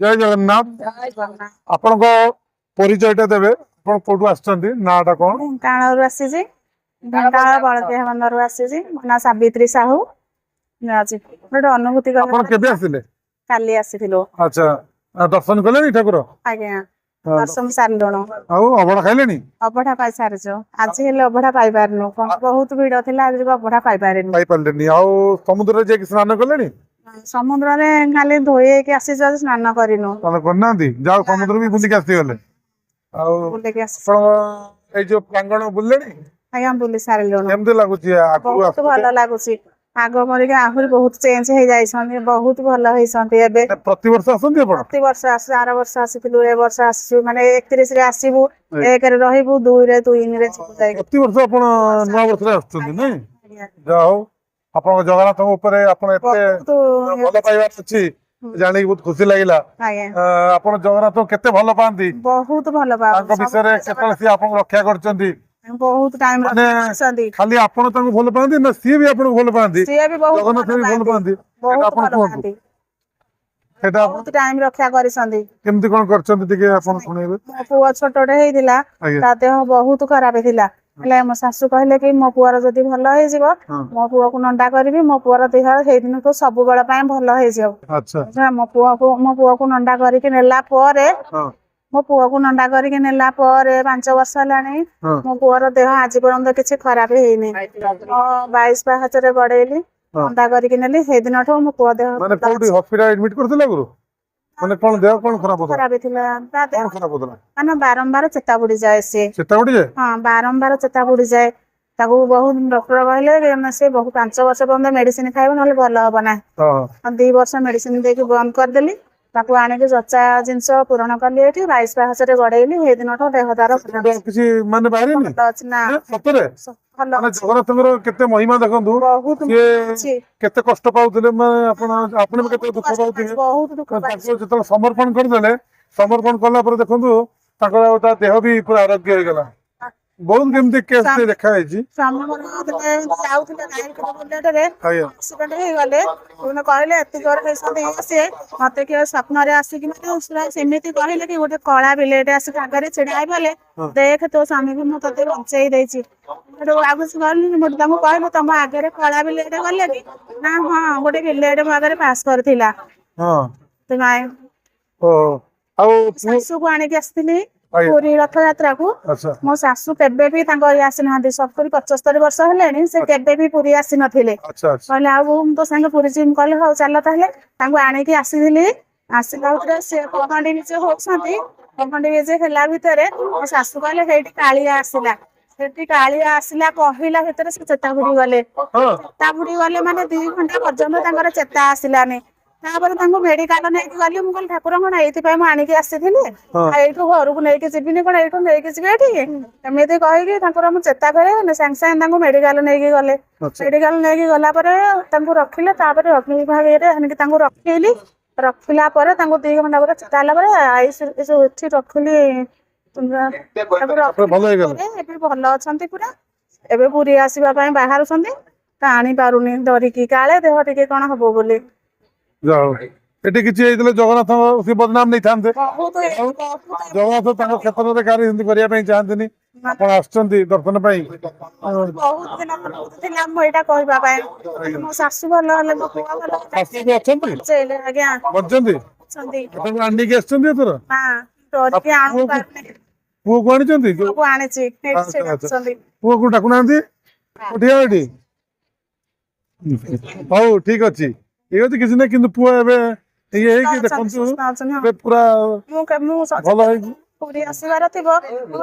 जय जगन्नाथ आपण परिचयटा देवे आपण कोठु आछंती नाटा कोन ढेंकानाळରୁ ଆସିଛି ढेंकानाळ ବଳଦିଆ ବନ୍ଦରରୁ ଆସିଛି ମୋ ନାଁ ସାବିତ୍ରୀ ସାହୁ ଅଛି ଗୋଟେ ଅନୁଭୂତି आपण केबे आसिले କାଲି ଆସିଥିଲୁ अच्छा दर्शन कलेनी ठाकुर ଆଜ୍ଞା ଦର୍ଶନ ସାରିଲୁଣୁ ଆଉ ଅବଢା ଖାଇଲେନି ଅବଢା ପାଇ ସାରିଛୁ ଆଜି ହେଲେ ଅବଢା ପାଇ ପାରିନୁ ବହୁତ ଭିଡ ଥିଲା ଆଜି ଅବଢା ପାଇ ପାରିନୁ ପାଇ ପାରିଲେନି ଆଉ ସମୁଦ୍ରରେ ଯାଇକି ସ୍ନାନ କଲେଣି ସମୁଦ୍ରରେ ଖାଲି ଧୋଇ ହେଇକି ଆସିଛୁ ଆଜି ସ୍ନାନ କରିନୁ ତାହେଲେ କରିନାହାନ୍ତି ଯାଉ ସମୁଦ୍ର ବି ବୁଲିକି ଆସିଗଲେ ଆଉ ବୁଲିକି ଆସିଛୁ ଆପଣ ଏଇ ଯୋଉ ପ୍ରାଙ୍ଗଣ ବୁଲିଲେଣି ଆଜ୍ଞା ବୁଲି ସାରିଲୁଣୁ କେମିତି ଲାଗୁଛି ଆଗକୁ ବହୁତ ଭଲ ଲାଗୁଛି ଆଗ ପରିକା ଆହୁରି ବହୁତ ଚେଞ୍ଜ ହେଇଯାଇଛନ୍ତି ବହୁତ ଭଲ ହେଇଛନ୍ତି ଏବେ ପ୍ରତିବର୍ଷ ଆସନ୍ତି ଆପଣ ପ୍ରତିବର୍ଷ ଆସୁ ଆର ବର୍ଷ ଆସିଥିଲୁ ଏ ବର୍ଷ ଆସିଛୁ ମାନେ 31 ରେ ଆସିବୁ 1 ରେ ରହିବୁ 2 ରେ 3 ରେ ଯିବୁ ଯାଇକି ପ୍ରତିବର୍ଷ ଆପଣ ନୂଆ ବର୍ଷରେ ଆସୁଛନ୍ତି ନାଇଁ ଯାହା ହଉ ଆପଣଙ୍କ ଜଗନ୍ନାଥଙ୍କ ଉପରେ ଆପଣ ଏତେ ଭଲ ପାଇବା ଅଛି ଜାଣିକି ବହୁତ ଖୁସି ଲାଗିଲା ଆପଣ ଜଗନ୍ନାଥ କେତେ ଭଲ ପାଆନ୍ତି ବହୁତ ଭଲ ପାଆନ୍ତି ତାଙ୍କ ବିଷୟରେ କେତେବେଳେ ସିଏ ଆପଣଙ୍କୁ ରକ୍ଷା କରିଛନ୍ତି ବହୁତ ଟାଇମ ରଖିଛନ୍ତି ଖାଲି ଆପଣ ତାଙ୍କୁ ଭଲ ପାଆନ୍ତି ନା ସିଏ ବି ଆପଣଙ୍କୁ ଭଲ ପାଆନ୍ତି ଜଗନ୍ନାଥ ବି ଭଲ ପାଆନ୍ତି ଆପଣ କୁହନ୍ତୁ ସେଟା ବହୁତ ଟାଇମ ରକ୍ଷା କରିଛନ୍ତି କେମିତି କଣ କରିଛନ୍ତି ଟିକେ ଆପଣ ଶୁଣେଇବେ ମୋ ପୁଅ ଛୋଟଟେ ହେଇଥିଲା ତା ଦେହ ବହୁତ ଖରାପ ଥିଲା ହେଲେ ମୋ ଶାଶୁ କହିଲେ କି ମୋ ପୁଅର ଯଦି ଭଲ ହେଇଯିବ ମୋ ପୁଅକୁ ନଣ୍ଡା କରିବି ମୋ ପୁଅର ଦେହ ସେଇଦିନଠୁ ସବୁବେଳେ ପାଇଁ ଭଲ ହେଇଯିବ ମୋ ପୁଅକୁ ନଣ୍ଡା କରିକି ନେଲା ପରେ ମୋ ପୁଅକୁ ନଣ୍ଡା କରିକି ନେଲା ପରେ 5 ବର୍ଷ ହେଲାଣି ମୋ ପୁଅର ଦେହ ଆଜି ପର୍ଯ୍ୟନ୍ତ କିଛି ଖରାପ ହେଇନି 22 ପାହାଚରେ ଗଡେଇଲି ନଣ୍ଡା କରିକି ନେଲି ସେଇଦିନଠୁ ମୋ ପୁଅ ଦେହ ମାନେ କୋଉଠି ହସ୍ପିଟାଲ ଆଡମିଟ କରିଥିଲେ ଗୁରୁ ମାନେ କଣ ଦେହ କଣ ଖରାପ ଥିଲା ତା ଦେହ କଣ ଖରାପ ହଉଥିଲା ମାନେ ବାରମ୍ବାର ଚେତା ବୁଡିଯାଏ ସେ ଚେତା ବୁଡିଯାଏ ହଁ ବାରମ୍ବାର ଚେତା ବୁଡିଯାଏ ତାକୁ ବହୁତ ଡକ୍ଟର କହିଲେ ସେ ବହୁତ 5 ବର୍ଷ ପର୍ଯ୍ୟନ୍ତ ମେଡିସିନ ଖାଇବ ନହେଲେ ଭଲ ହବ ନା 2 ବର୍ଷ ମେଡିସିନ ଦେଇକି ବନ୍ଦ କରିଦେଲି ତାକୁ ଆଣିକି ଯଚା ଜିନିଷ ପୂରଣ କଲି ଏଠି 22 ପାହାଚରେ ଗଡେଇଲି ସେଇଦିନଠୁ ଦେହ ତାର କିଛି ମାନେ ବାହାରିନି ଅଛି ନା ସତରେ ମାନେ ଜଗନ୍ନାଥଙ୍କର କେତେ ମହିମା ଦେଖନ୍ତୁ ସିଏ କେତେ କଷ୍ଟ ପାଉଥିଲେ ମାନେ ଆପଣ ବି କେତେ ଦୁଃଖ ପାଉଥିବେ ଯେତେବେଳେ ସମର୍ପଣ କରିଦେଲେ ସମର୍ପଣ କଲା ପରେ ଦେଖନ୍ତୁ ତାଙ୍କର ତା ଦେହ ବି ପୁରା ଆରୋଗ୍ୟ ହେଇଗଲା ବହୁତ କେମିତି କେସ୍ ଦେଖା ହେଇଛି ହେଇଗଲେ କହିଲେ ଏତେ ଜୋର ହେଇଛନ୍ତି ସିଏ ମତେ କିଏ ସ୍ୱପ୍ନରେ ଆସିକି ସେମିତି କହିଲେ କି ଗୋଟେ କଳା ବିଲେଇଟେ ଆସିକି ଆଗରେ ଛିଡା ହେଇଗଲେ ଦେଖ ତୋ ସ୍ୱାମୀକୁ ମୁଁ ତତେ ବଞ୍ଚେଇ ଦେଇଛି ଆଗୁଛି ଗଲିନି ମୁଁ ତାଙ୍କୁ କହିଲି ତମ ଆଗରେ କଳା ବିଲେଇଟେ ଗଲେ କି ନା ହଁ ଗୋଟେ ବିଲେଇଟେ ମୋ ଆଗରେ ପାସ୍ କରିଥିଲା ଶାଶୁକୁ ଆଣିକି ଆସିଥିଲି ପୁରୀ ରଥଯାତ୍ରାକୁ ମୋ ଶାଶୁ କେବେ ବି ତାଙ୍କ ଆସିନାହାନ୍ତି 70-75 ବର୍ଷ ହେଲେଣି ସେ କେବେ ବି ପୁରୀ ଆସିନଥିଲେ କହିଲେ ଆଉ ମୁଁ ତୋ ସାଙ୍ଗେ ପୁରୀ ଯିବି କହିଲେ ହଉ ଚାଲ ତାହେଲେ ତାଙ୍କୁ ଆଣିକି ଆସିଥିଲି ଆସିଲା ଭିତରେ ସେ ପହଣ୍ଡି ବିଜେ ହଉଛନ୍ତି ପହଣ୍ଡି ବିଜେ ହେଲା ଭିତରେ ମୋ ଶାଶୁ କହିଲେ ସେଇଠି କାଳିଆ ଆସିଲା ସେଠି କାଳିଆ ଆସିଲା କହିଲା ଭିତରେ ସେ ଚେତା ବୁଡି ଗଲେ ମାନେ 2 ଘଣ୍ଟା ପର୍ଯ୍ୟନ୍ତ ତାଙ୍କର ଚେତା ଆସିଲାନି ତାପରେ ତାଙ୍କୁ ମେଡିକାଲ ନେଇକି ଗଲି ମୁଁ କହିଲି ଠାକୁର କଣ ଏଇଥିପାଇଁ ମୁଁ ଆଣିକି ଆସିଥିଲି ଏଇଠୁ ଘରକୁ ନେଇକି ଯିବିନି କଣ ଏଇଠୁ ନେଇକି ଯିବେ ଏଠିକି ଏମିତି କହିକି ତାଙ୍କର ମୁଁ ଚେତା ଫେରେଇଲି ସାଙ୍ଗେ ସାଙ୍ଗେ ତାଙ୍କୁ ମେଡିକାଲ ନେଇକି ଗଲେ ମେଡିକାଲ ନେଇକି ଗଲା ପରେ ତାଙ୍କୁ ରଖିଲେ ତାପରେ ଅଗ୍ନି ବିଭାଗରେ ଆଣିକି ତାଙ୍କୁ ରଖିଲା ପରେ ତାଙ୍କୁ 2 ଘଣ୍ଟା ପରେ ଚେତା ହେଲା ପରେ ଏଠି ରଖିଲି ଏବେ ଭଲ ଅଛନ୍ତି ପୁରା ଏବେ ପୁରୀ ଆସିବା ପାଇଁ ବାହାରୁଛନ୍ତି ଆଣି ପାରୁନି ଡରିକି କାଳେ ଦେହ ଟିକେ କଣ ହବ ବୋଲି ଏଠି କିଛି ହେଇଥିଲେ ଜଗନ୍ନାଥ ବଦନାମ ନେଇଥାନ୍ତେ ଜଗନ୍ନାଥ ତାଙ୍କ କ୍ଷେତ୍ରରେ କାହାର ଏମିତି କରିବା ପାଇଁ ଚାହାନ୍ତିନି ଆପଣ ଆସୁଛନ୍ତି ଦର୍ଶନ ପାଇଁ ବହୁତ ଦିନ ଥିଲା ମୁଁ ଏଇଟା କହିବା ପାଇଁ ମୋ ଶାଶୁ ଭଲ ହେଲେ ମୋ ପୁଅ ଭଲ ଆଜ୍ଞା ଆଣିକି ଆସିଛନ୍ତି ଏଥର ପୁଅକୁ ଆଣିଛନ୍ତି ଆଣିଛି ପୁଅକୁ ଡାକୁନାହାନ୍ତି ଏଠି ହଉ ଠିକ ଅଛି କିଛି ନାହିଁ କିନ୍ତୁ ପୁଅ ଏବେ ଇଏ ହେଇକି ଦେଖନ୍ତୁ ପୁରା ଭଲ ହେଇକି ପୁରୀ ଆସିବାର ଥିବ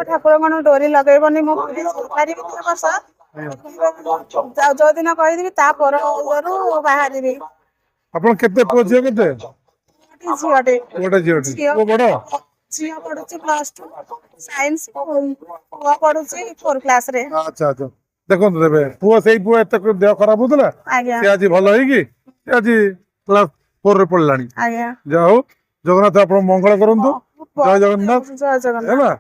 ଠାକୁର କଣ ଡୋରି ଲଗେଇବନି ମୁଁ ଯୋଉଦିନ କହିଦେବି ତା ପର ବାହାରିବି ଆପଣ କେତେ ପୁଅ ଝିଅ କେତେ ଝିଅଟେ ବଡ ଝିଅ ପଢୁଛି +2 ସାଇନ୍ସ ପୁଅ ପଢୁଛି 4 କ୍ଲାସରେ ଆଚ୍ଛା ଦେଖନ୍ତୁ ଦେବେ ପୁଅ ସେଇ ପୁଅ ଏତେ ଦେହ ଖରାପ ହଉଥିଲା ସେ ଆଜି ଭଲ ହେଇକି ଆଜି କ୍ଲାସ 4 ରେ ପଢିଲାଣି ଯାହା ହଉ ଜଗନ୍ନାଥ ଆପଣ ମଙ୍ଗଳ କରନ୍ତୁ ଜୟ ଜଗନ୍ନାଥ ହେଲା।